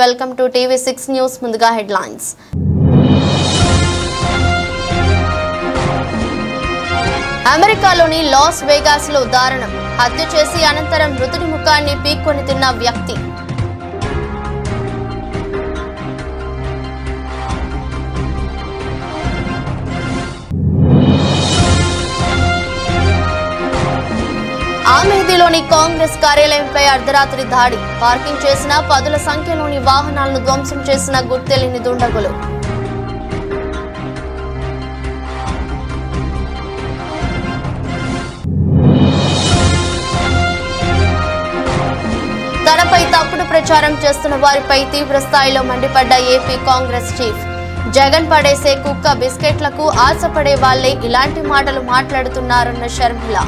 Welcome to TV6 news. ముందుగా headlines. అమెరికాలోని Las Vegas లో దారుణం. హత్య చేసి అనంతరం మృతుడి ముఖాన్ని పీక్కొని తిన్న వ్యక్తి. ఆమేదిలోని కాంగ్రెస్ కార్యాలయంపై అర్ధరాత్రి దాడి. పార్కింగ్ చేసిన పదుల సంఖ్యలోని వాహనాలను ధ్వంసం చేసిన గుర్తెలిని దుండగులు. తనపై తప్పుడు ప్రచారం చేస్తున్న వారిపై తీవ్ర స్థాయిలో మండిపడ్డ ఏపీ కాంగ్రెస్ చీఫ్. జగన్ పడేసే కుక్క బిస్కెట్లకు ఆశపడే వాళ్లే ఇలాంటి మాటలు మాట్లాడుతున్నారన్న షర్మిల.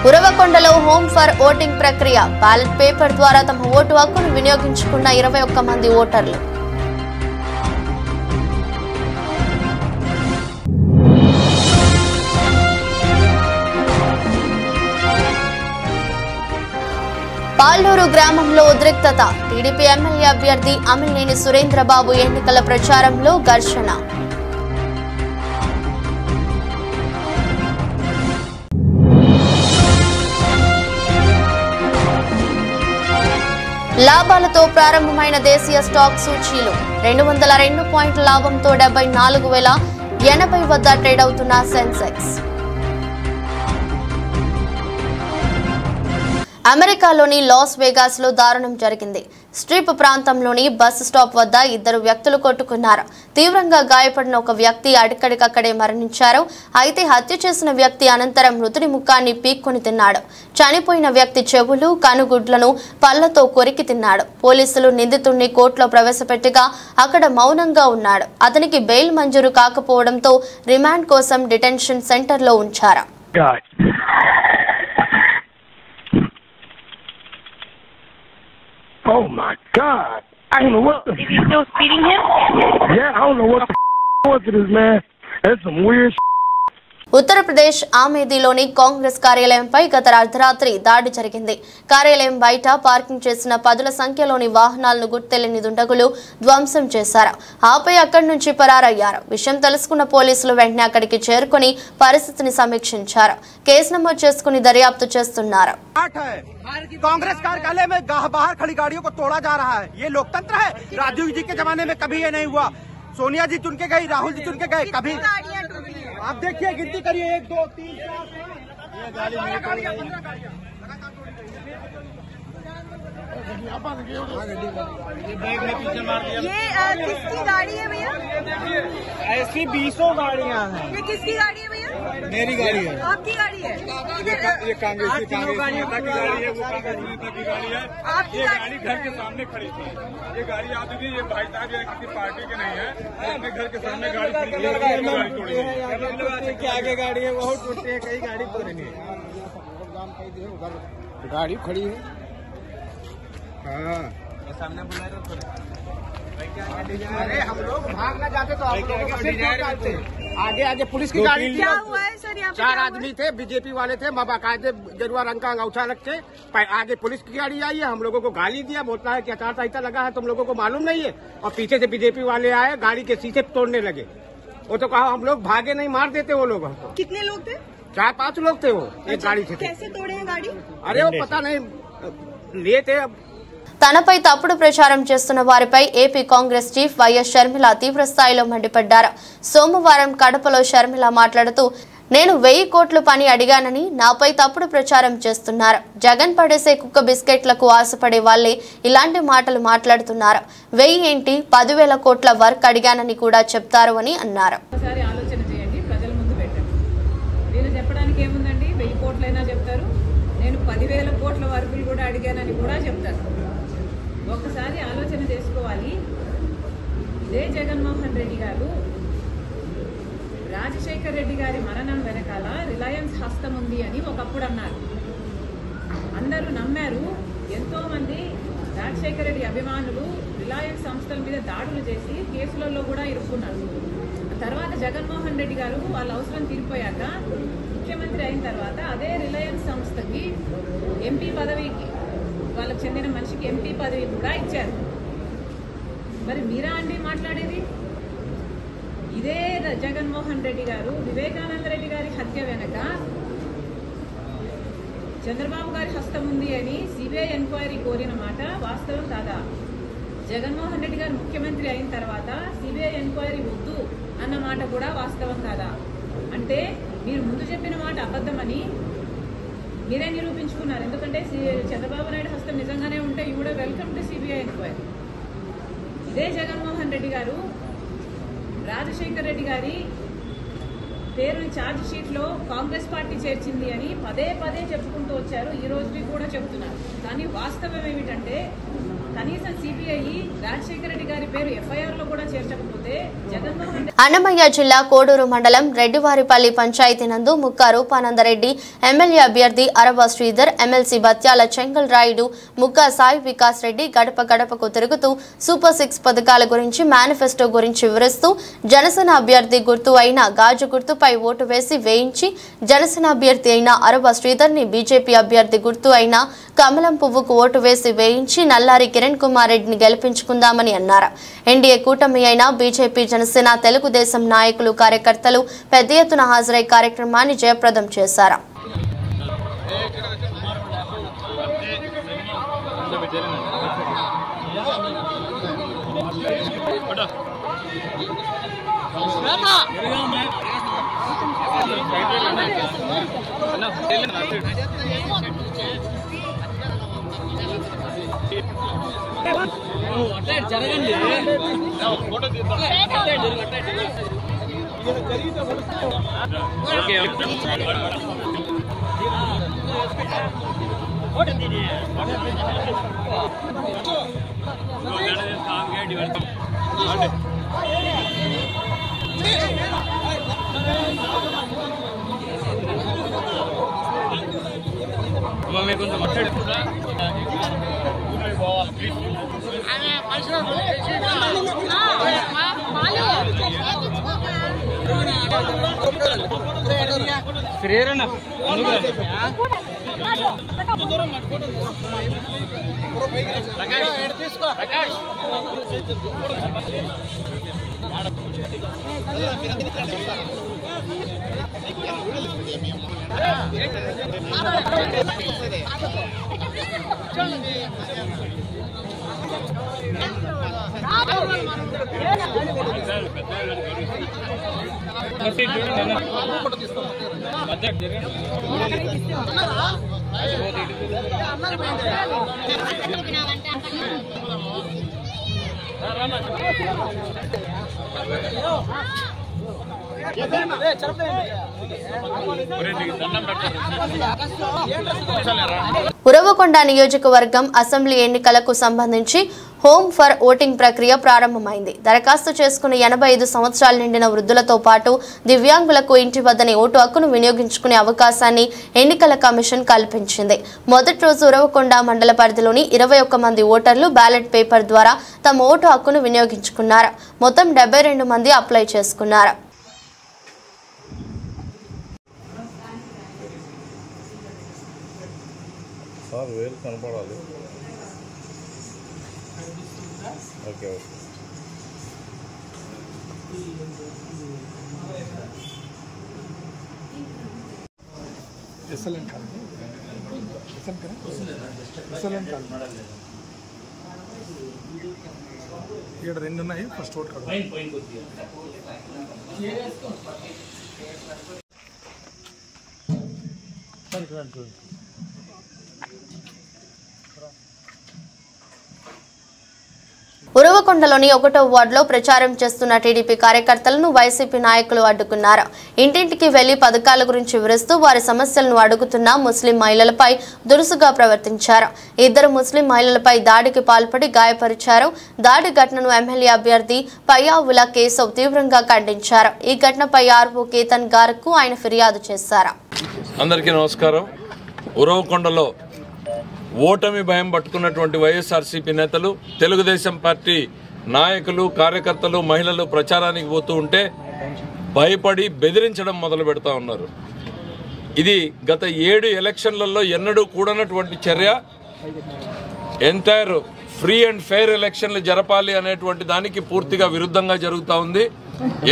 ఉరవకొండలో హోమ్ ఫర్ ఓటింగ్ ప్రక్రియ. బ్యాలెట్ పేపర్ ద్వారా తమ ఓటు హక్కును వినియోగించుకున్న 21 మంది ఓటర్లు. పాల్నూరు గ్రామంలో ఉద్రిక్తత. టీడీపీ ఎమ్మెల్యే అభ్యర్థి అమిలినేని సురేంద్రబాబు ఎన్నికల ప్రచారంలో ఘర్షణ. లాభాలతో ప్రారంభమైన దేశీయ స్టాక్ సూచీలు. 202 పాయింట్ల లాభంతో 74,080 వద్ద ట్రేడ్ అవుతున్న సెన్సెక్స్. అమెరికాలోని లాస్ వేగాస్ లో దారుణం జరిగింది. స్ట్రిప్ ప్రాంతంలోని బస్ స్టాప్ వద్ద 2 వ్యక్తులు కొట్టుకున్నారు. తీవ్రంగా గాయపడిన ఒక వ్యక్తి అక్కడికక్కడే మరణించారు. అయితే హత్య చేసిన వ్యక్తి అనంతరం మృతుడి ముఖాన్ని పీక్కొని తిన్నాడు. చనిపోయిన వ్యక్తి చెవులు, కనుగుడ్లను పళ్లతో కొరికి తిన్నాడు. పోలీసులు నిందితుడిని కోర్టులో ప్రవేశపెట్టగా అక్కడ మౌనంగా ఉన్నాడు. అతనికి బెయిల్ మంజూరు కాకపోవడంతో రిమాండ్ కోసం డిటెన్షన్ సెంటర్లో ఉంచారు. Oh my God! I don't know what the. Is he still speeding him? Yeah, I don't know what the was it is, man. That's some weird. Uttar Pradesh ఆమేదిలోని Congress కార్యాలయంపై గత అర్ధరాత్రి దాడి జరిగింది. కార్యాలయం బయట పార్కింగ్ చేసిన పదుల సంఖ్యలోని వాహనాలను గుర్తెలిని దుండగులు ధ్వంసం చేశారు. ఆపై అక్కడి నుంచి పరారయ్యారు. విషయం తెలుసుకున్న పోలీసులు వెంటనే అక్కడికి చేరుకుని పరిస్థితిని సమీక్షించారు. కేసు నమోదు చేసుకుని దర్యాప్తు చేస్తున్నారు. कांग्रेस कार्यालय में बाहर खड़ी गाड़ियों को तोड़ा जा रहा है. ये लोकतंत्र है? राजीव जी के जमाने में कभी ये नहीं हुआ. सोनिया जी चुन के गई, राहुल जी चुन के गए, कभी आप देखिए, गिनती करिए 1 2 3 4 ये गाड़ी ये किसकी गाड़ी है भैया? ऐसी 20 गाड़ियां हैं. ये किसकी गाड़ी है भैया? मेरी गाड़ी है. आपकी गाड़ी है? ये कांग्रेस की गाड़ी है, वो कांग्रेस नेता की गाड़ी है. आपकी गाड़ी घर के सामने खड़ी थी. ये गाड़ी आती थी. ये भाई साहब किसी पार्टी के नहीं है. अपने घर के सामने गाड़ी खड़ी है. क्या आगे गाड़ी है वो टूटती है. कई गाड़ी तोड़ेंगे. गाड़ी खड़ी है. हाँ, सामने बुला रहे. अरे हम लोग भागना चाहते तो आगे आगे पुलिस की गाड़ी. क्या हुआ है सर? यहाँ 4 आदमी थे, बीजेपी वाले थे. बाकायदे गेरुआ रंग का अंगूठा रख के आगे पुलिस की गाड़ी आई है. हम लोगों को गाली दिया. बोलता है कि आचार संहिता लगा है, तुम लोगों को मालूम नहीं है. और पीछे से बीजेपी वाले आए, गाड़ी के शीशे तोड़ने लगे. वो तो कहा हम लोग भागे नहीं, मार देते वो लोग हमको. कितने लोग थे? 4-5 लोग थे वो एक गाड़ी से. कैसे तोड़े हैं गाड़ी? अरे वो पता नहीं लिए थे. తనపై తప్పుడు ప్రచారం చేస్తున్న వారిపై AP Congress chief YS Sharmila తీవ్ర స్థాయిలో మండిపడ్డారు. సోమవారం కడపలో షర్మిల మాట్లాడుతూ, నేను 1000 కోట్ల పని అడిగానని నాపై తప్పుడు ప్రచారం చేస్తున్నారు. జగన్ పడేసే కుక్క బిస్కెట్లకు ఆశపడే వాళ్లే ఇలాంటి మాటలు మాట్లాడుతున్నారు. 1000 ఏంటి, 10,000 కోట్ల వర్క్ అడిగానని కూడా చెప్తారు అని అన్నారు. ఆలోచన చేయండి, ప్రజల ముందు పెట్టండి. నేను చెప్పడానికి ఏముందండి, 1000 కోట్లైనా చెప్తారు. నేను 10,000 కోట్ల వర్కులు కూడా అడిగానని కూడా చెప్తారు. ఒక్కసారి ఆలోచన చేసుకోవాలి. ఇదే జగన్మోహన్ రెడ్డి గారు రాజశేఖర్ రెడ్డి గారి మరణం వెనకాల రిలయన్స్ హస్తం ఉంది అని ఒకప్పుడు అన్నారు. అందరూ నమ్మారు. ఎంతో మంది రాజశేఖర్ రెడ్డి అభిమానులు రిలయన్స్ సంస్థల మీద దాడులు చేసి కేసులలో కూడా ఇరుక్కున్నారు. తర్వాత జగన్మోహన్ రెడ్డి గారు వాళ్ళ అవసరం తీరిపోయాక ముఖ్యమంత్రి అయిన తర్వాత అదే రిలయన్స్ సంస్థకి ఎంపీ పదవికి వాళ్ళకి చెందిన మనిషికి ఎంపీ పదవి కూడా ఇచ్చారు. మరి మీరా అండి మాట్లాడేది? ఇదే జగన్మోహన్ రెడ్డి గారు వివేకానంద రెడ్డి గారి హత్య వెనక చంద్రబాబు గారి హస్తం ఉంది అని సిబిఐ ఎంక్వైరీ కోరిన మాట వాస్తవం కాదా? జగన్మోహన్ రెడ్డి గారు ముఖ్యమంత్రి అయిన తర్వాత సిబిఐ ఎంక్వైరీ వద్దు అన్న మాట కూడా వాస్తవం కాదా? అంటే మీరు ముందు చెప్పిన మాట అబద్ధమని మీరే నిరూపించుకున్నారు. ఎందుకంటే చంద్రబాబు నాయుడు హస్తం నిజంగానే ఉంటే you would welcome to CBI enquiry. ఇదే జగన్మోహన్ రెడ్డి గారు రాజశేఖర్ రెడ్డి గారి పేరుని ఛార్జ్ షీట్లో కాంగ్రెస్ పార్టీ చేర్చింది అని పదే పదే చెప్పుకుంటూ వచ్చారు. ఈ రోజుకి కూడా చెప్తున్నారు. కానీ వాస్తవం ఏమిటంటే కనీసం సిబిఐ రాజశేఖర రెడ్డి గారి పేరు ఎఫ్ఐఆర్ లో కూడా చేర్చకపోతే జగన్మోహన్ అన్నమయ్య జిల్లా కోడూరు మండలం రెడ్డివారిపల్లి పంచాయతీ నందు ముక్కా రూపానందరెడ్డి, ఎమ్మెల్యే అభ్యర్థి అరవ శ్రీధర్, ఎమ్మెల్సీ బత్యాల చెంగల్ రాయుడు, ముక్కా సాయి వికాస్ రెడ్డి గడప గడపకు తిరుగుతూ సూపర్ 6 పథకాల గురించి మేనిఫెస్టో గురించి వివరిస్తూ జనసేన అభ్యర్థి గుర్తు అయిన గాజు గుర్తుపై ఓటు వేసి వేయించి జనసేన అభ్యర్థి అయిన అరవ శ్రీధర్ ని బీజేపీ అభ్యర్థి గుర్తు అయిన కమలం పువ్వుకు ఓటు వేసి వేయించి నల్లారి కిరణ్ కుమార్ రెడ్డిని గెలిపించుకుందామని అన్నారు. ఎన్డీఏ కూటమి అయిన బీజేపీ, జనసేన, తెలుగుదేశం నాయకులు, కార్యకర్తలు పెద్ద ఎత్తున హాజరై కార్యక్రమాన్ని జయప్రదం చేశారు. ఉరవకొండ నియోజకవర్గం అసెంబ్లీ ఎన్నికలకు సంబంధించి హోమ్ ఫర్ ఓటింగ్ ప్రక్రియ ప్రారంభమైంది. దరఖాస్తు చేసుకున్న 85 సంవత్సరాలు నిండిన వృద్ధులతో పాటు దివ్యాంగులకు ఇంటి వద్దనే ఓటు హక్కును వినియోగించుకునే అవకాశాన్ని ఎన్నికల కమిషన్ కల్పించింది. మొదటి రోజు ఉరవకొండ మండల పరిధిలోని 21 మంది ఓటర్లు బ్యాలెట్ పేపర్ ద్వారా తమ ఓటు హక్కును వినియోగించుకున్నారు. మొత్తం 72 మంది అప్లై చేసుకున్నారు. ఇక్కడ 2 ఉన్నాయి. ఫస్ట్ ఓట్ కార్డు ఉరవకొండలోని 1వ వార్డులో ప్రచారం చేస్తున్న టీడీపీ కార్యకర్తలను వైసీపీ నాయకులు అడ్డుకున్నారు. ఇంటింటికి వెళ్లి పథకాల గురించి వివరిస్తూ వారి సమస్యలను అడుగుతున్న ముస్లిం మహిళలపై దురుసుగా ప్రవర్తించారు. 2 ముస్లిం మహిళలపై దాడికి పాల్పడి గాయపరిచారు. దాడి ఘటనను ఎమ్మెల్యే అభ్యర్థి పయ్యావుల కేశవ్ తీవ్రంగా ఖండించారు. ఈ ఘటనపై ఆర్వో కేతన్ గార్కు ఆయన ఫిర్యాదు చేశారు. అందరికీ నమస్కారం. ఉరవకొండలో ఓటమి భయం పట్టుకున్నటువంటి వైఎస్ఆర్సీపీ నేతలు, తెలుగుదేశం పార్టీ నాయకులు, కార్యకర్తలు, మహిళలు ప్రచారానికి పోతూ ఉంటే భయపడి బెదిరించడం మొదలు పెడతా ఉన్నారు. ఇది గత 7 ఎలక్షన్లలో ఎన్నడూ కూడనటువంటి చర్య. ఎంటైర్ ఫ్రీ అండ్ ఫెయిర్ ఎలక్షన్లు జరపాలి అనేటువంటి దానికి పూర్తిగా విరుద్ధంగా జరుగుతూ ఉంది.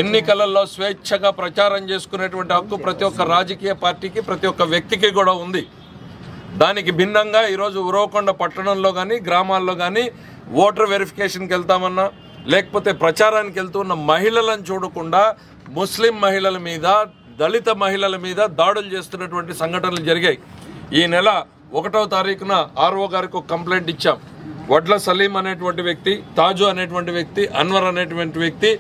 ఎన్నికలలో స్వేచ్ఛగా ప్రచారం చేసుకునేటువంటి హక్కు ప్రతి ఒక్క రాజకీయ పార్టీకి, ప్రతి ఒక్క వ్యక్తికి కూడా ఉంది. దానికి భిన్నంగా ఈరోజు ఉరవకొండ పట్టణంలో కానీ గ్రామాల్లో కానీ ఓటర్ వెరిఫికేషన్కి వెళ్తామన్నా లేకపోతే ప్రచారానికి వెళ్తున్న మహిళలను చూడకుండా ముస్లిం మహిళల మీద, దళిత మహిళల మీద దాడులు చేస్తున్నటువంటి సంఘటనలు జరిగాయి. ఈ నెల 1వ తారీఖున ఆర్ఓ గారికి ఒక కంప్లైంట్ ఇచ్చాం. వడ్ల సలీం అనేటువంటి వ్యక్తి, తాజు అనేటువంటి వ్యక్తి, అన్వర్ అనేటువంటి వ్యక్తి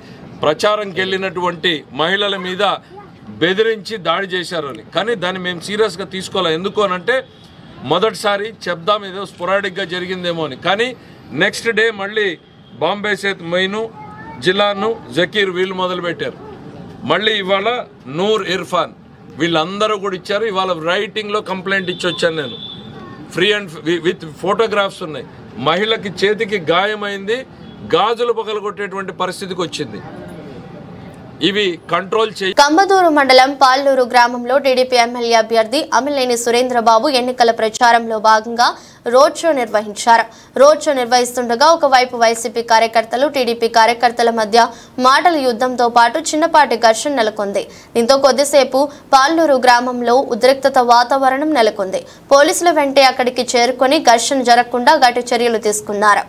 ప్రచారంకి వెళ్ళినటువంటి మహిళల మీద బెదిరించి దాడి చేశారని. కానీ దాన్ని మేము సీరియస్గా తీసుకోవాలి. ఎందుకు అనంటే మొదటిసారి చెప్దాం ఏదో స్పొరాడిక్గా జరిగిందేమో అని. కానీ నెక్స్ట్ డే మళ్ళీ బాంబే సేత్ మొయిను, జిలాను, జకీర్ వీళ్ళు మొదలుపెట్టారు. మళ్ళీ ఇవాళ నూర్ ఇర్ఫాన్ వీళ్ళందరూ కూడా ఇచ్చారు. ఇవాళ రైటింగ్లో కంప్లైంట్ ఇచ్చి వచ్చాను నేను. ఫ్రీ అండ్ విత్ ఫోటోగ్రాఫ్స్ ఉన్నాయి. మహిళకి చేతికి గాయమైంది, గాజులు పగలగొట్టేటువంటి పరిస్థితికి వచ్చింది. ఇవి కంట్రోల్ చేయి. కంబదూరు మండలం పాల్లూరు గ్రామంలో టీడీపీ ఎమ్మెల్యే అభ్యర్థి అమిలేని సురేంద్రబాబు ఎన్నికల ప్రచారంలో భాగంగా రోడ్ షో నిర్వహించారు. రోడ్ షో నిర్వహిస్తుండగా ఒకవైపు వైసీపీ కార్యకర్తలు, టీడీపీ కార్యకర్తల మధ్య మాటల యుద్ధంతో పాటు చిన్నపాటి ఘర్షణ నెలకొంది. దీంతో కొద్దిసేపు పాల్లూరు గ్రామంలో ఉద్రిక్తత వాతావరణం నెలకొంది. పోలీసుల వెంటే అక్కడికి చేరుకొని ఘర్షణ జరగకుండా గట్టి చర్యలు తీసుకున్నారు.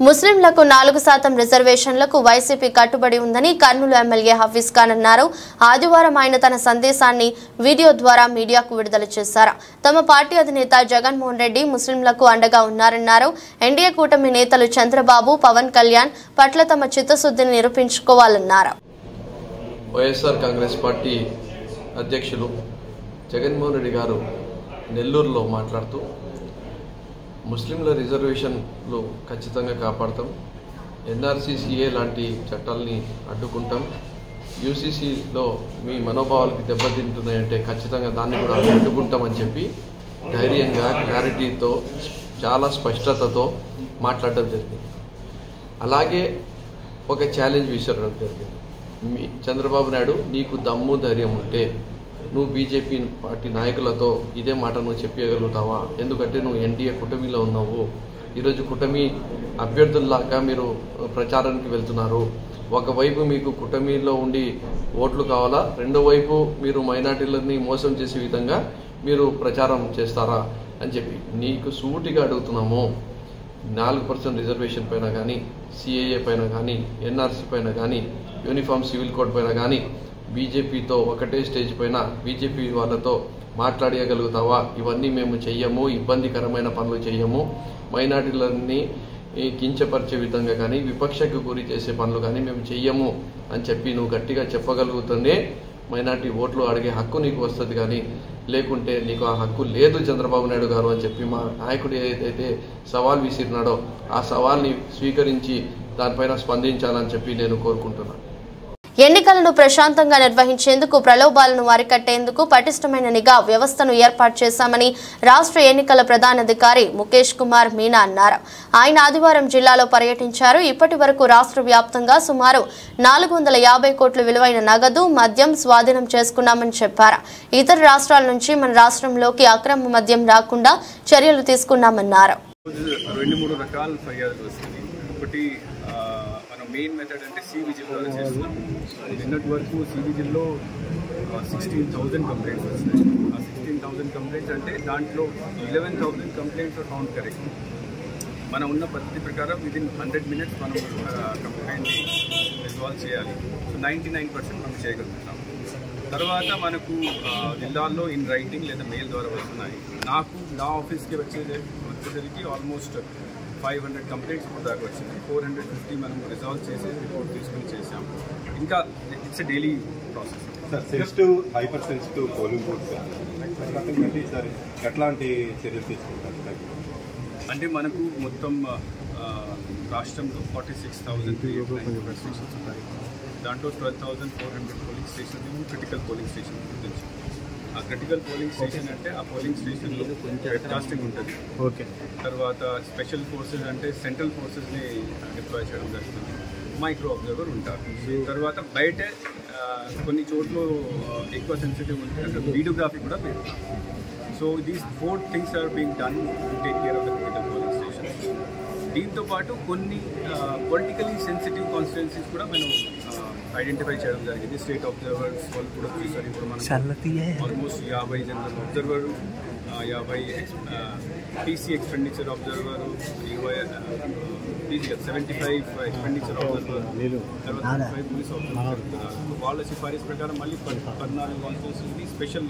ముస్లింలకు 4% రిజర్వేషన్లకు వైసీపీ కట్టుబడి ఉందని కర్నూలు ఎమ్మెల్యే హఫీజ్ ఖాన్ అన్నారు. ఆదివారం ఆయన తన సందేశాన్ని వీడియో ద్వారా మీడియాకు విడుదల చేశారు. తమ పార్టీ అధినేత జగన్మోహన్ రెడ్డి ముస్లింలకు అండగా ఉన్నారన్నారు. ఎన్డీఏ కూటమి నేతలు చంద్రబాబు, పవన్ కళ్యాణ్ పట్ల తమ చిత్తశుద్ధిని నిరూపించుకోవాలన్నారు. వైఎస్ఆర్ కాంగ్రెస్ పార్టీ అధ్యక్షులు జగన్మోహన్ రెడ్డి గారు నెల్లూరులో మాట్లాడుతూ ముస్లింల రిజర్వేషన్లు ఖచ్చితంగా కాపాడతాం, ఎన్ఆర్సీసీఏ లాంటి చట్టాలని అడ్డుకుంటాం, యూసీసీలో మీ మనోభావాలకు దెబ్బతింటున్నాయంటే ఖచ్చితంగా దాన్ని కూడా అడ్డుకుంటామని చెప్పి ధైర్యంగా, క్లారిటీతో, చాలా స్పష్టతతో మాట్లాడడం జరిగింది. అలాగే ఒక ఛాలెంజ్ విసరడం జరిగింది. చంద్రబాబు నాయుడు, నీకు దమ్ము ధైర్యం ఉంటే నువ్వు బీజేపీ పార్టీ నాయకులతో ఇదే మాట నువ్వు చెప్పగలుగుతావా? ఎందుకంటే నువ్వు ఎన్డీఏ కూటమిలో ఉన్నావు. ఈరోజు కూటమి అభ్యర్థుల్లాగా మీరు ప్రచారానికి వెళ్తున్నారు. ఒకవైపు మీకు కూటమిలో ఉండి ఓట్లు కావాలా, రెండో వైపు మీరు మైనార్టీలని మోసం చేసే విధంగా మీరు ప్రచారం చేస్తారా అని చెప్పి నీకు సూటిగా అడుగుతున్నాము. 4% రిజర్వేషన్ పైన కానీ, సిఏఏ పైన కానీ, ఎన్ఆర్సీ పైన కానీ, యూనిఫామ్ సివిల్ కోడ్ పైన కానీ బీజేపీతో ఒకటే స్టేజ్ పైన బీజేపీ వాళ్ళతో మాట్లాడగలుగుతావా? ఇవన్నీ మేము చెయ్యము, ఇబ్బందికరమైన పనులు చెయ్యము, మైనార్టీలన్నీ కించపరిచే విధంగా కానీ, విపక్షకు గురి చేసే పనులు కానీ మేము చెయ్యము అని చెప్పి నువ్వు గట్టిగా చెప్పగలుగుతుందే మైనార్టీ ఓట్లు అడిగే హక్కు నీకు వస్తుంది. కానీ లేకుంటే నీకు ఆ హక్కు లేదు చంద్రబాబు నాయుడు గారు అని చెప్పి మా నాయకుడు ఏదైతే సవాల్ విసిరినాడో ఆ సవాల్ని స్వీకరించి దానిపైన స్పందించాలని చెప్పి నేను కోరుకుంటున్నాను. ఎన్నికలను ప్రశాంతంగా నిర్వహించేందుకు ప్రలోభాలను అరికట్టేందుకు పటిష్టమైన నిఘా వ్యవస్థను ఏర్పాటు చేశామని రాష్ట్ర ఎన్నికల ప్రధానాధికారి ముఖేష్ కుమార్ మీనా అన్నారు. ఆయన ఆదివారం జిల్లాలో పర్యటించారు. ఇప్పటి వరకు రాష్ట్ర వ్యాప్తంగా సుమారు 450 కోట్ల విలువైన నగదు, మద్యం స్వాధీనం చేసుకున్నామని చెప్పారు. ఇతర రాష్ట్రాల నుంచి మన రాష్ట్రంలోకి అక్రమ మద్యం రాకుండా చర్యలు తీసుకున్నామన్నారు. 2-3 రకాల ఫిర్యాదులు వస్తుంది. ఒకటి మన మెయిన్ మెథడ్ అంటే సి విజిల్ ద్వారా చేస్తున్నాం. నిన్నటి వరకు సి విజిల్లో 16,000 కంప్లైంట్స్ వస్తాయి. ఆ 16,000 కంప్లైంట్స్ అంటే దాంట్లో 11,000 కంప్లైంట్స్ ఫౌండ్ కరెక్ట్. మనం ఉన్న పద్ధతి ప్రకారం విదిన్ 100 minutes మనం కంప్లైంట్ని రిజాల్వ్ చేయాలి. సో 99% మనం చేయగలుగుతాం. తర్వాత మనకు జిల్లాల్లో ఇన్ రైటింగ్ లేదా మెయిల్ ద్వారా వస్తున్నాయి. నాకు నా ఆఫీస్కి వచ్చేసరికి ఆల్మోస్ట్ 500 కంప్లైంట్స్ ఇప్పుడు దాకా వచ్చింది. 450 మనం రిజాల్వ్ చేసి రిపోర్ట్ తీసుకుని చేసాం. ఇంకా it's a daily process. Sir, sensitive hyper sensitive polling booths sir ఎట్లాంటి చర్యలు తీసుకుంటారు? అంటే మనకు మొత్తం రాష్ట్రంలో 46,300 స్టేషన్స్ ఉన్నాయి. దాంట్లో 12,400 polling station critical polling station గురించి. ఆ క్రిటికల్ పోలింగ్ స్టేషన్ అంటే ఆ పోలింగ్ స్టేషన్లో వెబ్కాస్టింగ్ ఉంటుంది. ఓకే. తర్వాత స్పెషల్ ఫోర్సెస్ అంటే సెంట్రల్ ఫోర్సెస్ని డిప్లాయ్ చేయడం జరుగుతుంది. మైక్రో అబ్జర్వర్ ఉంటారు. తర్వాత బయట కొన్ని చోట్ల ఎక్కువ సెన్సిటివ్ ఉంటుంది, వీడియోగ్రఫీ కూడా పెడతాం. So these 4 things are being done to take care of the critical polling station. దీంతో పాటు కొన్ని పొలిటికలీ సెన్సిటివ్ కాన్స్టిట్యున్సీస్ కూడా మనం ఐడెంటిఫై చేయడం జరిగింది. స్టేట్ అబ్జర్వర్స్ వాళ్ళు కూడా చూసారు. ఇప్పుడు మనం almost 50 general observer, 50 TC expenditure observer, 75 expenditure observer, తర్వాత 5 పోలీస్ అబ్జర్వర్. వాళ్ళ సిఫారసు ప్రకారం మళ్ళీ 14 కాన్స్టిట్యున్సీస్కి స్పెషల్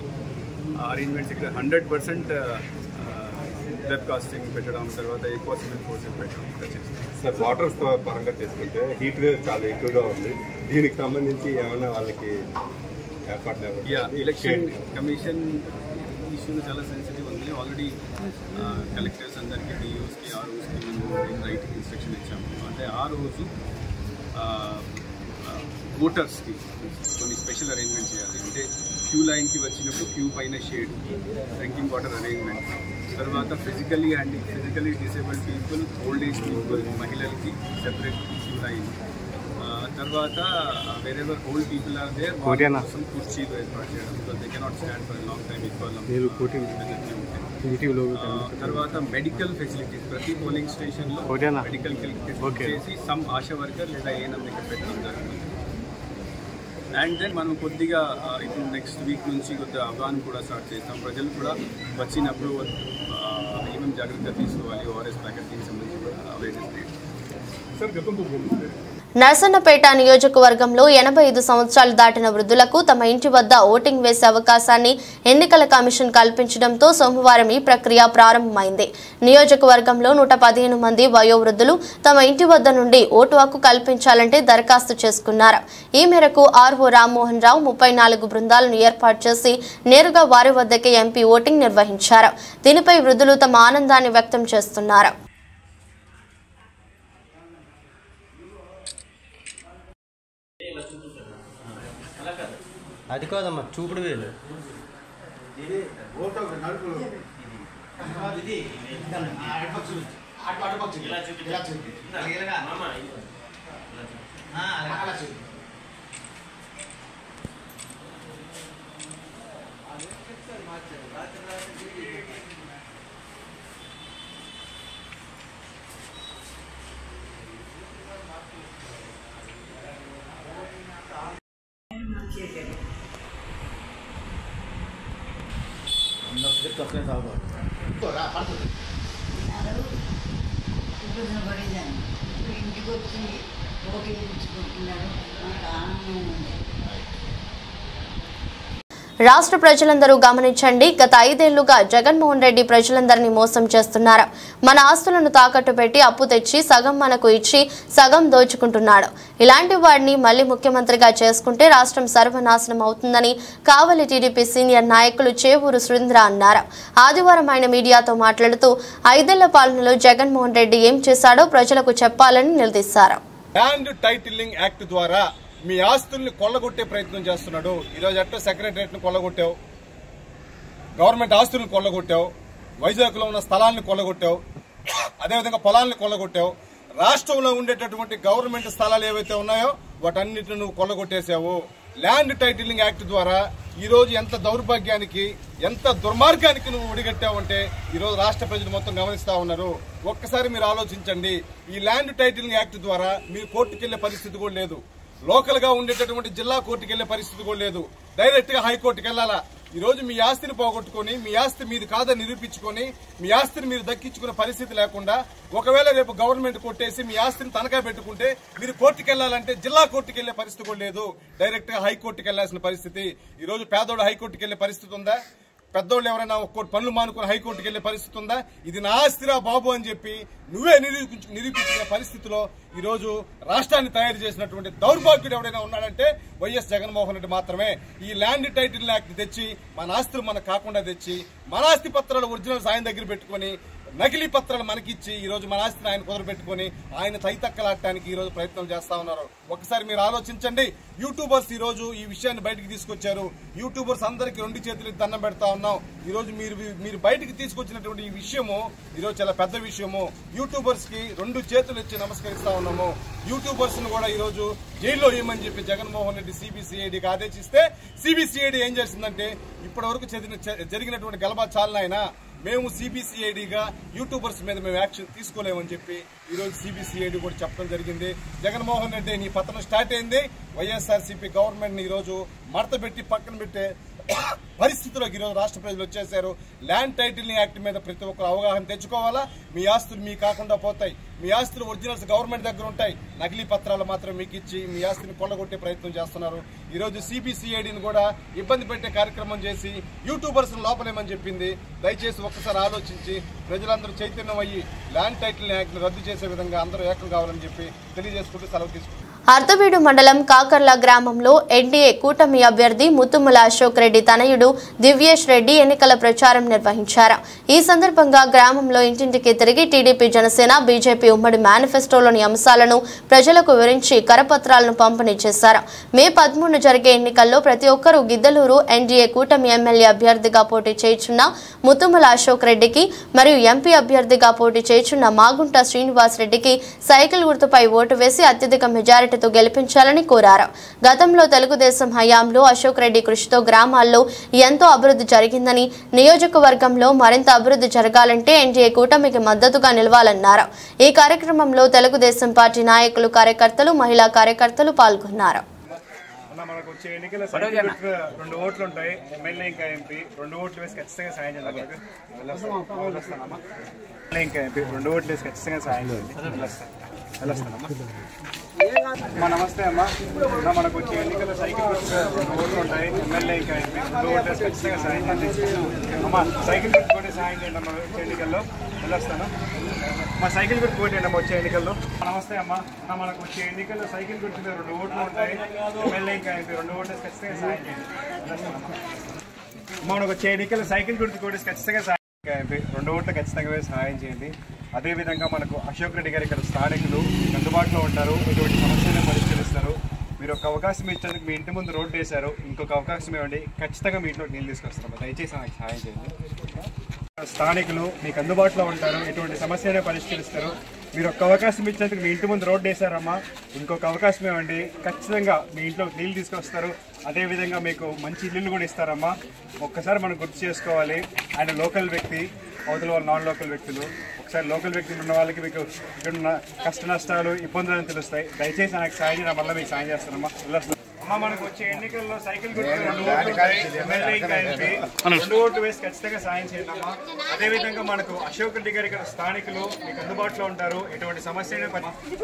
అరేంజ్మెంట్స్ ఇక్కడ 100% వెబ్కాస్టింగ్ పెట్టడం, తర్వాత ఎక్కువ సివిల్ ఫోర్సెస్ పెట్టడం చేస్తాం. సార్, వాటర్ పరంగా చేసుకుంటే హీట్ వేవ్ చాలా ఎక్కువగా ఉంది. దీనికి సంబంధించి ఏమైనా వాళ్ళకి ఏర్పాట్లు? ఎలక్షన్ కమిషన్ ఇష్యూ చాలా సెన్సిటివ్ ఉంది. ఆల్రెడీ కలెక్టర్స్ అందరికీ, డిఓస్కి, ఆర్ఓస్కి మేము రైటింగ్ ఇన్స్ట్రక్షన్ ఇచ్చాము. అంటే ఆ రోజు ఓటర్స్కి కొన్ని స్పెషల్ అరేంజ్మెంట్ చేయాలి. అంటే క్యూ లైన్కి వచ్చినప్పుడు క్యూ పైన షేడ్, డ్రింకింగ్ వాటర్ అరేంజ్మెంట్, తర్వాత physically disabled people, old age people, మహిళలకి సెపరేట్ క్యూ లైన్, తర్వాత wherever old people are there వాళ్ళ కోసం కుర్చీలు ఏర్పాటు చేయడం. Because they cannot stand for long time equal. తర్వాత మెడికల్ ఫెసిలిటీస్ ప్రతి పోలింగ్ స్టేషన్లో మెడికల్ ఫెసిలిటీస్ చేసి సమ్ ఆశా వర్కర్ లేదా ఏఎన్ఎం ఇక్కడ పెట్టడం జరుగుతుంది. అండ్ దెన్ మనం కొద్దిగా ఇప్పుడు నెక్స్ట్ వీక్ నుంచి కొద్దిగా అవగాహన కూడా స్టార్ట్ చేస్తాం. ప్రజలు కూడా వచ్చినప్పుడు ఏమేమి జాగ్రత్తగా తీసుకోవాలి, ఓఆర్ఎస్ ప్యాకెట్కి సంబంధించి కూడా అవేర్నెస్. నర్సన్నపేట నియోజకవర్గంలో 85 సంవత్సరాలు దాటిన వృద్ధులకు తమ ఇంటి వద్ద ఓటింగ్ వేసే అవకాశాన్ని ఎన్నికల కమిషన్ కల్పించడంతో సోమవారం ఈ ప్రక్రియ ప్రారంభమైంది. నియోజకవర్గంలో 115 మంది వయోవృద్ధులు తమ ఇంటి వద్ద నుండి ఓటు హక్కు కల్పించాలంటే దరఖాస్తు చేసుకున్నారు. ఈ మేరకు ఆర్ఓ రామ్మోహన్ రావు 34 బృందాలను ఏర్పాటు చేసి నేరుగా వారి వద్దకే ఎంపీ ఓటింగ్ నిర్వహించారు. దీనిపై వృద్ధులు తమ ఆనందాన్ని వ్యక్తం చేస్తున్నారు. అది కాదమ్మా, చూపుడు వేలు. ఇంటికి వచ్చి ఓటు వేయించుకుంటున్నారు. నాకు ఆనందంగా ఉంది. రాష్ట్ర ప్రజలందరూ గమనించండి. గత 5 ఏళ్లుగా జగన్మోహన్ రెడ్డి ప్రజలందరినీ మోసం చేస్తున్నారు. మన ఆస్తులను తాకట్టు పెట్టి అప్పు తెచ్చి సగం మనకు ఇచ్చి సగం దోచుకుంటున్నాడు. ఇలాంటి వాడిని మళ్లీ ముఖ్యమంత్రిగా చేసుకుంటే రాష్ట్రం సర్వనాశనం అవుతుందని కావలి టీడీపీ సీనియర్ నాయకులు చేవూరు సురేంద్ర అన్నారు. ఆదివారం ఆయన మీడియాతో మాట్లాడుతూ 5 ఏళ్ల పాలనలో జగన్మోహన్ రెడ్డి ఏం చేశాడో ప్రజలకు చెప్పాలని నిలదీశారు. ల్యాండ్ టైటిలింగ్ యాక్ట్ ద్వారా మీ ఆస్తుల్ని కొల్లగొట్టే ప్రయత్నం చేస్తున్నాడు. ఈరోజు అట్ట సెక్రటరియట్ను కొల్లగొట్టావు, గవర్నమెంట్ ఆస్తులను కొల్లగొట్టావు, వైజాగ్లో ఉన్న స్థలాన్ని కొల్లగొట్టావు, అదేవిధంగా పొలాలను కొల్లగొట్టావు. రాష్ట్రంలో ఉండేటటువంటి గవర్నమెంట్ స్థలాలు ఏవైతే ఉన్నాయో వాటన్నిటిని నువ్వు కొల్లగొట్టేశావు. ల్యాండ్ టైటిలింగ్ యాక్ట్ ద్వారా ఈ రోజు ఎంత దౌర్భాగ్యానికి ఎంత దుర్మార్గానికి నువ్వు ఒడిగట్టావంటే ఈ రోజు రాష్ట్ర ప్రజలు మొత్తం గమనిస్తా ఉన్నారు. ఒక్కసారి మీరు ఆలోచించండి. ఈ ల్యాండ్ టైటిలింగ్ యాక్ట్ ద్వారా మీరు కోర్టుకు వెళ్లే పరిస్థితి కూడా లేదు. లోకల్ గా ఉండేటటువంటి జిల్లా కోర్టుకు వెళ్లే పరిస్థితి కూడా లేదు. డైరెక్ట్ గా హైకోర్టుకు వెళ్లాలా. ఈ రోజు మీ ఆస్తిని పోగొట్టుకుని మీ ఆస్తి మీది కాదని నిరూపించుకొని మీ ఆస్తిని మీరు దక్కించుకునే పరిస్థితి లేకుండా ఒకవేళ రేపు గవర్నమెంట్ కొట్టేసి మీ ఆస్తిని తనఖా పెట్టుకుంటే మీరు కోర్టుకు వెళ్లాలంటే జిల్లా కోర్టుకు వెళ్లే పరిస్థితి కూడా లేదు. డైరెక్ట్ గా హైకోర్టుకు వెళ్లాల్సిన పరిస్థితి. ఈ రోజు పేదోడు హైకోర్టుకు వెళ్లే పరిస్థితి ఉందా? పెద్దోళ్ళు ఎవరైనా ఒక్కోటి పనులు మానుకుని హైకోర్టుకు వెళ్లే పరిస్థితి ఉందా? ఇది నా ఆస్తిరా బాబు అని చెప్పి నువ్వే నిరూపించుకునే పరిస్థితిలో ఈ రోజు రాష్ట్రాన్ని తయారు చేసినటువంటి దౌర్భాగ్యుడు ఎవరైనా ఉన్నాడంటే వైఎస్ జగన్మోహన్ రెడ్డి మాత్రమే. ఈ ల్యాండ్ టైటిల్ యాక్ట్ తెచ్చి మన ఆస్తులు మనకు కాకుండా తెచ్చి మన ఆస్తి పత్రాలు ఒరిజినల్స్ ఆయన దగ్గర పెట్టుకుని నకిలీ పత్రాలు మనకిచ్చి ఈ రోజు మన ఆస్తిని ఆయన కుదరబెట్టుకుని ఆయన తైతక్కలాడటానికి ఈ రోజు ప్రయత్నం చేస్తా ఉన్నారు. ఒకసారి మీరు ఆలోచించండి. యూట్యూబర్స్ ఈ రోజు ఈ విషయాన్ని బయటకు తీసుకొచ్చారు. యూట్యూబర్స్ అందరికీ 2 చేతులకి దండం పెడతా ఉన్నాం. ఈ రోజు మీరు బయటకు తీసుకొచ్చినటువంటి ఈ విషయము ఈ రోజు చాలా పెద్ద విషయము. యూట్యూబర్స్ కి 2 చేతులు ఇచ్చి నమస్కరిస్తా ఉన్నాము. యూట్యూబర్స్ ను కూడా ఈ రోజు జైల్లో వేయమని చెప్పి జగన్మోహన్ రెడ్డి సిబిసిఐడికి ఆదేశిస్తే సిబిసిఐడి ఏం చేసిందంటే ఇప్పటి వరకు జరిగినటువంటి గలబా చాలనైనా మేము సిబిసిఐడిగా యూట్యూబర్స్ మీద మేము యాక్షన్ తీసుకోలేమని చెప్పి ఈ రోజు సిబిసిఐడి కూడా చెప్పడం జరిగింది. జగన్మోహన్ రెడ్డి నీ పతనం స్టార్ట్ అయింది. వైఎస్ఆర్సీపీ గవర్నమెంట్ ని ఈ రోజు మడత పెట్టి పక్కన పెట్టే పరిస్థితుల్లోకి ఈరోజు రాష్ట్ర ప్రజలు వచ్చేశారు. ల్యాండ్ టైటిలింగ్ యాక్ట్ మీద ప్రతి ఒక్కరు అవగాహన తెచ్చుకోవాలా. మీ ఆస్తులు మీకు కాకుండా పోతాయి. మీ ఆస్తులు ఒరిజినల్స్ గవర్నమెంట్ దగ్గర ఉంటాయి. నకిలీ పత్రాలు మాత్రం మీకు ఇచ్చి మీ ఆస్తిని కొల్లగొట్టే ప్రయత్నం చేస్తున్నారు. ఈ రోజు సిబిసిఐడిని కూడా ఇబ్బంది పెట్టే కార్యక్రమం చేసి యూట్యూబర్స్ లోపలేమని చెప్పింది. దయచేసి ఒక్కసారి ఆలోచించి ప్రజలందరూ చైతన్యం అయ్యి ల్యాండ్ టైటిలింగ్ యాక్ట్ ని రద్దు చేసే విధంగా అందరూ ఏకం కావాలని చెప్పి తెలియజేసుకుంటూ సెలవు తీసుకుంటారు. అర్ధవీడు మండలం కాకర్ల గ్రామంలో ఎన్డీఏ కూటమి అభ్యర్థి ముత్తుముల అశోక్ రెడ్డి తనయుడు దివ్యేష్ రెడ్డి ఎన్నికల ప్రచారం నిర్వహించారు. ఈ సందర్భంగా గ్రామంలో ఇంటింటికి తిరిగి టీడీపీ, జనసేన, బీజేపీ ఉమ్మడి మేనిఫెస్టోలోని అంశాలను ప్రజలకు వివరించి కరపత్రాలను పంపిణీ చేశారు. మే 13 జరిగే ఎన్నికల్లో ప్రతి ఒక్కరూ గిద్దలూరు ఎన్డీఏ కూటమి ఎమ్మెల్యే అభ్యర్థిగా పోటీ చేయుచున్న ముత్తుముల అశోక్ రెడ్డికి మరియు ఎంపీ అభ్యర్థిగా పోటీ చేయుచున్న మాగుంట శ్రీనివాస్ రెడ్డికి సైకిల్ గుర్తుపై ఓటు వేసి అత్యధిక మెజారిటీ గెలిపించాలని కోరారు. గతంలో తెలుగుదేశం హయాంలో అశోక్ రెడ్డి కృషితో గ్రామాల్లో ఎంతో అభివృద్ధి జరిగిందని, నియోజకవర్గంలో మరింత అభివృద్ధి జరగాలంటే ఎన్డీఏ కూటమికి మద్దతుగా నిలవాలన్నారు. ఈ కార్యక్రమంలో తెలుగుదేశం పార్టీ నాయకులు, కార్యకర్తలు, మహిళా కార్యకర్తలు పాల్గొన్నారు. మనకు వచ్చే ఎన్నికల 2 ఓట్లు ఉంటాయి. ఎమ్మెల్యే ఇంకా ఎంపీ 2 ఓట్లు వేసి ఖచ్చితంగా సాయం చేయాలి. ఇంకా ఎంపీ 2 ఓట్లు వేసి ఖచ్చితంగా సాయం చేయాలి. నమస్తే అమ్మా. మనకు వచ్చే ఎన్నికల సైకిల్ 2 ఓట్లు ఉంటాయి. ఎమ్మెల్యే ఇంకా ఎంపీ 2 ఓట్లు వేసి ఖచ్చితంగా సాయం చేయండి. అమ్మా సైకిల్ పెట్టుకుంటే సాయం చేయండి అమ్మా. వచ్చే ఎన్నికల్లో వెళ్ళొస్తాను. మా సైకిల్ గుర్తు కొట్టండి అమ్మా వచ్చే ఎన్నికల్లో. నమస్తే అమ్మా. మనకు వచ్చే ఎన్నికల్లో సైకిల్ గుర్తు 2 ఓట్లు ఉంటాయి. ఎమ్మెల్యే ఇంకా ఎంపీ 2 ఓట్లు వేసి ఖచ్చితంగా సాయం చేయండి. మనకు వచ్చే ఎన్నికల్లో సైకిల్ గుర్తు కొట్టేసి ఖచ్చితంగా సాయం ఎంపీ 2 ఓట్లు ఖచ్చితంగా వేసి సహాయం చేయండి. అదేవిధంగా మనకు అశోక్ రెడ్డి గారు ఇక్కడ స్థానికులు అందుబాటులో ఉంటారు. ఎటువంటి సమస్యలను పరిష్కరిస్తారు. మీరు ఒక అవకాశం ఇచ్చేందుకు మీ ఇంటి ముందు రోడ్డు వేశారు. ఇంకొక అవకాశం ఇవ్వండి. ఖచ్చితంగా మీ ఇంట్లో నీళ్ళు తీసుకొస్తాము. దయచేసి నాకు సహాయం చేయండి. స్థానికులు మీకు అందుబాటులో ఉంటారు. ఎటువంటి సమస్యనే పరిష్కరిస్తారు. మీరు ఒక్క అవకాశం ఇచ్చేందుకు మీ ఇంటి ముందు రోడ్డు వేశారమ్మా. ఇంకొక అవకాశం ఇవ్వండి. ఖచ్చితంగా మీ ఇంట్లో నీళ్ళు తీసుకొస్తారు. అదేవిధంగా మీకు మంచి ఇల్లులు కూడా ఇస్తారమ్మా. ఒక్కసారి మనం గుర్తు చేసుకోవాలి. ఆయన లోకల్ వ్యక్తి, అవతల వాళ్ళు నాన్ లోకల్ వ్యక్తులు. ఒకసారి లోకల్ వ్యక్తులు ఉన్న వాళ్ళకి మీకు ఇక్కడ కష్ట నష్టాలు, ఇబ్బందులు తెలుస్తాయి. దయచేసి నాకు సాయం చేయడం వల్ల మీకు సాయం చేస్తానమ్మా. అమ్మ మనకు వచ్చే ఎన్నికల్లో సైకిల్ గుర్తు 2 ఓట్లు ఉంటాయి. ఎమ్మెల్యే ఇంకా ఎంపీ 2 ఓట్లు వేసి ఖచ్చితంగా సాయం చేయండి అమ్మా. అదేవిధంగా మనకు అశోక్ రెడ్డి గారి ఇక్కడ స్థానికులు మీకు అందుబాటులో ఉంటారు. ఎటువంటి సమస్య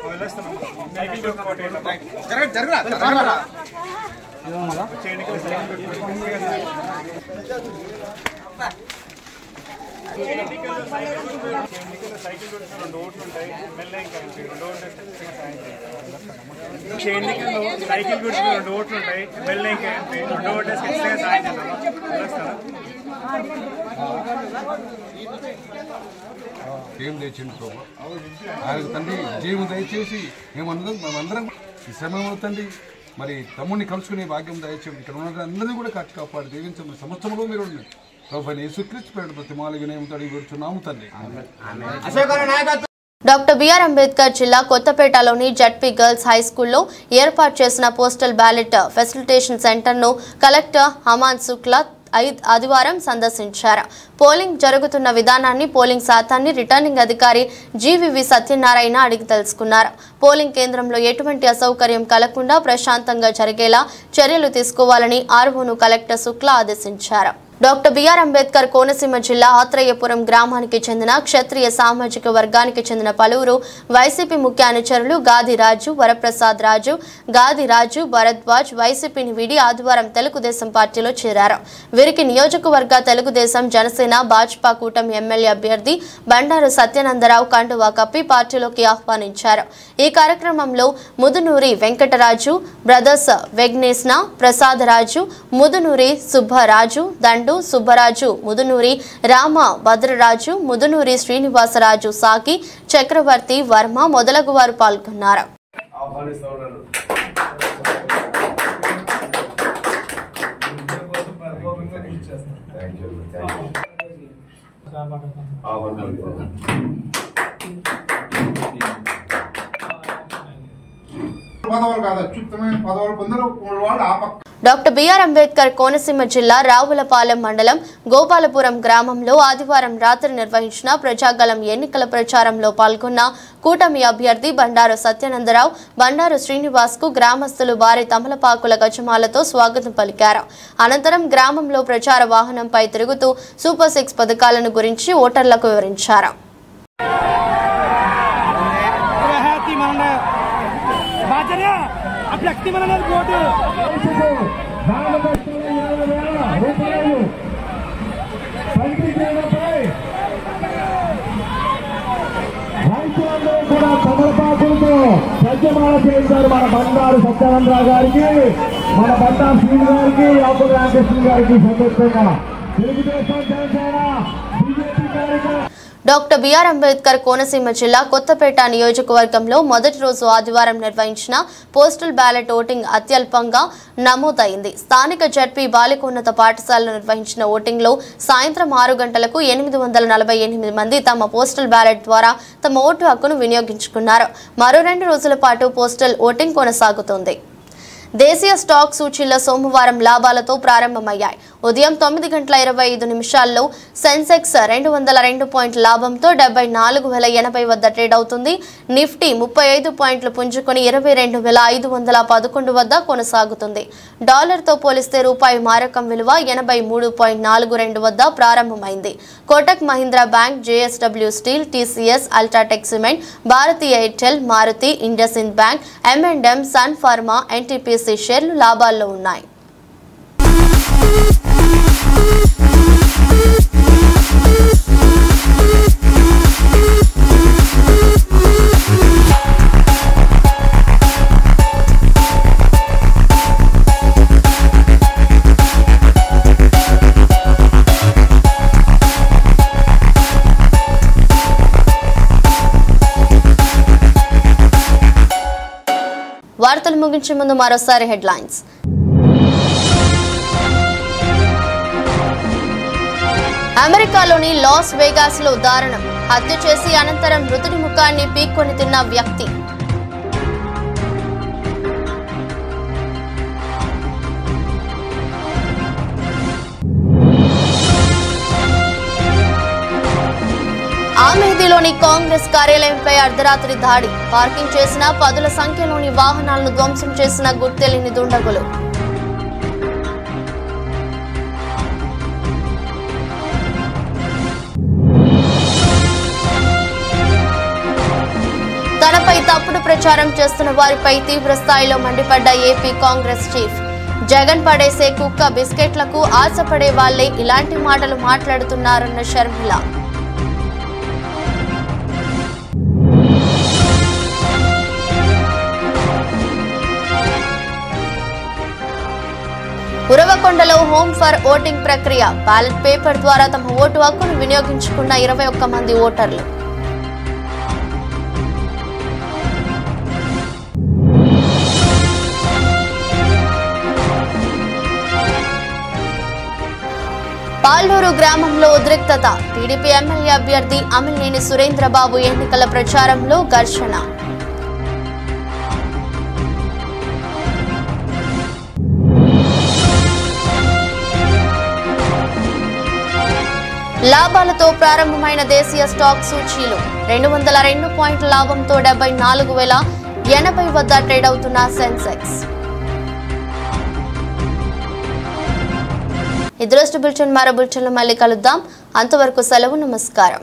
వెళ్ళొస్తామమ్మా. సైకిల్ గుర్తు వచ్చే ఎన్నికల సైకిల్ గుర్తు 2 ఓట్లు ఉంటాయి. ఎమ్మెల్యే ఇంకా ఎంపీ 2 ఓట్లు ఖచ్చితంగా సాయం చేయండి. ఎన్నికల్లో సైకిల్ గుర్తు 2 ఓట్లు ఉంటాయి. ఎమ్మెల్యే ఇంకా ఎంపీ 2 ఓట్లు ఖచ్చితంగా సాయం చేస్తాను. ఏం తెచ్చింది ప్రభు ఆయన తండ్రి జీవం దయచేసి మేమందరం ఈ శ్రమ తండ్రి మరి తమ్ముడిని కలుసుకునే భాగ్యం దయచేయండి. ఇక్కడ ఉన్న అందరినీ కూడా కాపాడు దీవించండి. సంవత్సరంలో మీరు ప్రభు యేసుక్రీస్తు పేరు ప్రతి మాల వినయంతో అడిగి పెడుతున్నాము తండ్రి. డాక్టర్ బిఆర్ అంబేద్కర్ జిల్లా కొత్తపేటలోని జడ్పీ గర్ల్స్ హై స్కూల్లో ఏర్పాటు చేసిన పోస్టల్ బ్యాలెట్ ఫెసిలిటేషన్ సెంటర్ను కలెక్టర్ హమాన్ శుక్లా ఆదివారం సందర్శించారు. పోలింగ్ జరుగుతున్న విధానాన్ని, పోలింగ్ శాతాన్ని రిటర్నింగ్ అధికారి జీవీవి సత్యనారాయణ అడిగి తెలుసుకున్నారు. పోలింగ్ కేంద్రంలో ఎటువంటి అసౌకర్యం కలగకుండా ప్రశాంతంగా జరిగేలా చర్యలు తీసుకోవాలని ఆర్ఓను కలెక్టర్ శుక్లా ఆదేశించారు. డాక్టర్ బిఆర్ అంబేద్కర్ కోనసీమ జిల్లా ఆత్రేయపురం గ్రామానికి చెందిన క్షత్రియ సామాజిక వర్గానికి చెందిన పలువురు వైసీపీ ముఖ్య అనుచరులు గాది రాజు, వరప్రసాద్ రాజు, గాది రాజు, భరద్వాజ్ వైసీపీని వీడి ఆదివారం తెలుగుదేశం పార్టీలో చేరారు. వీరికి నియోజకవర్గ తెలుగుదేశం, జనసేన, భాజపా కూటమి ఎమ్మెల్యే అభ్యర్థి బండారు సత్యానందరావు కండువా కప్పి పార్టీలోకి ఆహ్వానించారు. ఈ కార్యక్రమంలో ముదునూరి వెంకటరాజు, బ్రదర్స్ వెగ్నేస్న ప్రసాదరాజు, ముదునూరి సుబ్బరాజు, దండు సుబ్బరాజు, ముదునూరి రామ భద్రరాజు, ముదునూరి శ్రీనివాసరాజు, సాకి చక్రవర్తి వర్మ మొదలగు వారు పాల్గొన్నారు. డాక్టర్ బిఆర్ అంబేద్కర్ కోనసీమ జిల్లా రావులపాలెం మండలం గోపాలపురం గ్రామంలో ఆదివారం రాత్రి నిర్వహించిన ప్రజాగళం ఎన్నికల ప్రచారంలో పాల్గొన్న కూటమి అభ్యర్థి బండారు సత్యానందరావు, బండారు శ్రీనివాస్ కు గ్రామస్తులు భారీ తమలపాకుల గజమాలతో స్వాగతం పలికారు. అనంతరం గ్రామంలో ప్రచార వాహనంపై తిరుగుతూ సూపర్ 6 పథకాలను గురించి ఓటర్లకు వివరించారు. కూడా తమలపాకులతో సజ్జమాల చేశారు మన బండారు సత్యానందరావు గారికి, మన బండారు శ్రీని గారికి, యాపూరి రామకృష్ణ గారికి సంతోషంగా తెలుగుదేశం, జనసేన, బీజేపీ కార్యక్రమం. డాక్టర్ బిఆర్ అంబేద్కర్ కోనసీమ జిల్లా కొత్తపేట నియోజకవర్గంలో మొదటి రోజు ఆదివారం నిర్వహించిన పోస్టల్ బ్యాలెట్ ఓటింగ్ అత్యల్పంగా నమోదైంది. స్థానిక జడ్పీ బాలికోన్నత పాఠశాలలో నిర్వహించిన ఓటింగ్లో సాయంత్రం 6 గంటలకు 848 మంది తమ పోస్టల్ బ్యాలెట్ ద్వారా తమ ఓటు హక్కును వినియోగించుకున్నారు. మరో 2 రోజుల పాటు పోస్టల్ ఓటింగ్ కొనసాగుతుంది. దేశీయ స్టాక్ సూచీల సోమవారం లాభాలతో ప్రారంభమయ్యాయి. ఉదయం 9:25 సెన్సెక్స్ 202 పాయింట్ల లాభంతో 74,080 వద్ద ట్రేడ్ అవుతుంది. నిఫ్టీ 35 పాయింట్లు పుంజుకొని 22,511 వద్ద కొనసాగుతుంది. డాలర్తో పోలిస్తే రూపాయి మారకం విలువ 83.42 వద్ద ప్రారంభమైంది. Kotak Mahindra bank, JSW steel, TCS, UltraTech cement, Bharti Airtel, Maruti, IndusInd bank, M&M, Sun Pharma, NTPC షేర్లు లాభాల్లో ఉన్నాయి. వార్తలు ముగించే ముందు మరోసారి హెడ్లైన్స్. అమెరికాలోని లాస్ వేగాస్ లో దారుణం, హత్య చేసి అనంతరం మృతుడి ముఖాన్ని పీక్కొని తిన్న వ్యక్తి. ఆమెదిలోని కాంగ్రెస్ కార్యాలయంపై అర్ధరాత్రి దాడి, పార్కింగ్ చేసిన 10ల సంఖ్యలోని వాహనాలను ధ్వంసం చేసిన గుర్తెలిని దుండగులు. తనపై తప్పుడు ప్రచారం చేస్తున్న వారిపై తీవ్ర స్థాయిలో మండిపడ్డ ఏపీ కాంగ్రెస్ చీఫ్. జగన్ పడేసే కుక్క బిస్కెట్లకు ఆశపడే వాళ్లే ఇలాంటి మాటలు మాట్లాడుతున్నారన్న షర్మిల. ఉరవకొండలో హోమ్ ఫర్ ఓటింగ్ ప్రక్రియ, బ్యాలెట్ పేపర్ ద్వారా తమ ఓటు హక్కును వినియోగించుకున్న 21 మంది ఓటర్లు. పాల్నూరు గ్రామంలో ఉద్రిక్తత. టీడీపీ ఎమ్మెల్యే అభ్యర్థి అమిలినేని సురేంద్రబాబు ఎన్నికల ప్రచారంలో ఘర్షణ. లాభాలతో ప్రారంభమైన దేశీయ స్టాక్ సూచీలు 202 పాయింట్ల లాభంతో 74,080 వద్ద ట్రేడ్ అవుతున్న సెన్సెక్స్. ఈ దృష్టి బులెటిన్ మరో బులెటిన్లో మళ్ళీ కలుద్దాం. అంతవరకు సెలవు. నమస్కారం.